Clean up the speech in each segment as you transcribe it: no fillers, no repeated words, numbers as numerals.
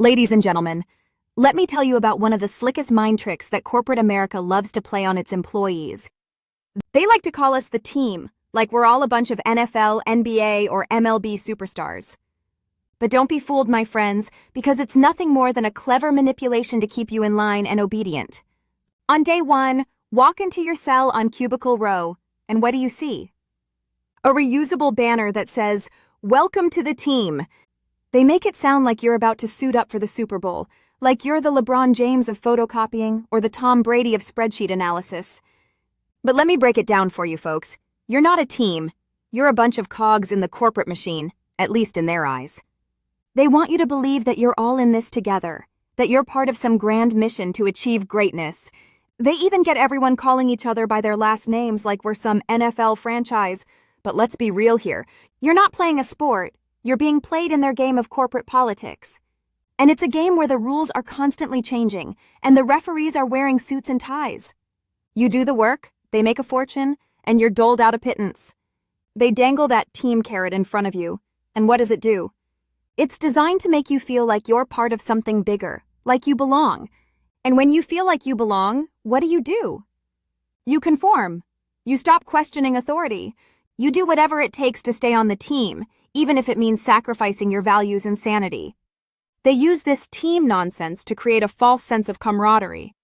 Ladies and gentlemen, let me tell you about one of the slickest mind tricks that corporate America loves to play on its employees. They like to call us the team, like we're all a bunch of NFL, NBA, or MLB superstars. But don't be fooled, my friends, because it's nothing more than a clever manipulation to keep you in line and obedient. On day one, walk into your cell on Cubicle Row, and what do you see? A reusable banner that says, "Welcome to the team." They make it sound like you're about to suit up for the Super Bowl, like you're the LeBron James of photocopying or the Tom Brady of spreadsheet analysis. But let me break it down for you folks. You're not a team. You're a bunch of cogs in the corporate machine, at least in their eyes. They want you to believe that you're all in this together, that you're part of some grand mission to achieve greatness. They even get everyone calling each other by their last names like we're some NFL franchise. But let's be real here. You're not playing a sport. You're being played in their game of corporate politics. And it's a game where the rules are constantly changing, and the referees are wearing suits and ties. You do the work, they make a fortune, and you're doled out a pittance. They dangle that team carrot in front of you, and what does it do? It's designed to make you feel like you're part of something bigger, like you belong. And when you feel like you belong, what do? You conform. You stop questioning authority. You do whatever it takes to stay on the team, even if it means sacrificing your values and sanity. They use this team nonsense to create a false sense of camaraderie.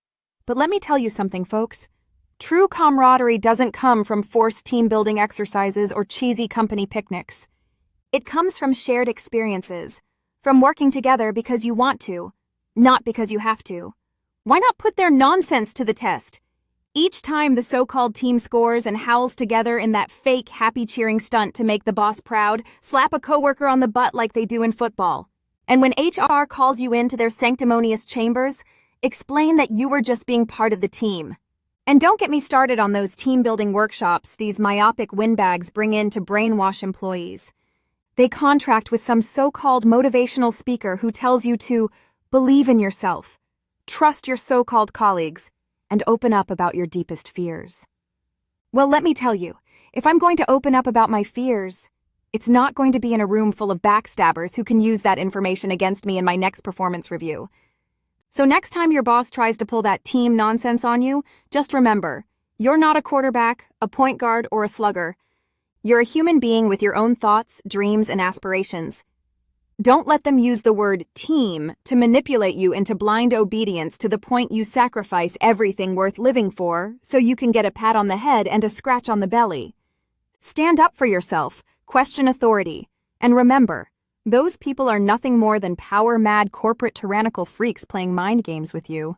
But let me tell you something, folks. True camaraderie doesn't come from forced team-building exercises or cheesy company picnics. It comes from shared experiences, from working together because you want to, not because you have to. Why not put their nonsense to the test? Each time the so-called team scores and howls together in that fake happy cheering stunt to make the boss proud, slap a coworker on the butt like they do in football. And when HR calls you into their sanctimonious chambers, explain that you were just being part of the team. And don't get me started on those team-building workshops these myopic windbags bring in to brainwash employees. They contract with some so-called motivational speaker who tells you to believe in yourself, trust your so-called colleagues, and open up about your deepest fears. Well, let me tell you, if I'm going to open up about my fears, it's not going to be in a room full of backstabbers who can use that information against me in my next performance review. So next time your boss tries to pull that team nonsense on you, just remember, you're not a quarterback, a point guard, or a slugger. You're a human being with your own thoughts, dreams, and aspirations. Don't let them use the word team to manipulate you into blind obedience to the point you sacrifice everything worth living for so you can get a pat on the head and a scratch on the belly. Stand up for yourself, question authority, and remember, those people are nothing more than power-mad corporate tyrannical freaks playing mind games with you.